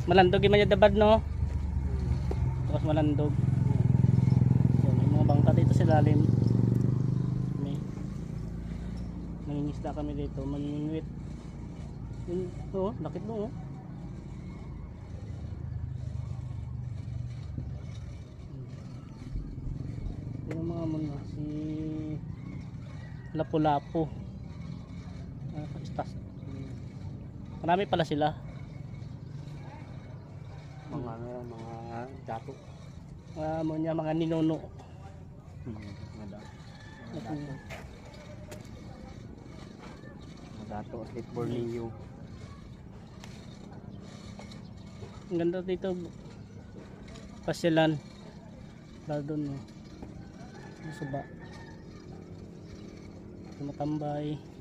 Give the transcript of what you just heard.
Malandog yung mga dabad no. Tapos malandog. So, may mga bangka dito sa lalim. May nangingisda kami dito, mangingiwit. Yun, oh, lakit mo oh. Yun ang mga muna, si Lapu-Lapu. Marami pala sila. Mga dato. Mo niya mga ninuno. Mga dato at Borneo. Ang ganda dito. Pasyalan. Lalo doon no. Suba. Tumatambay.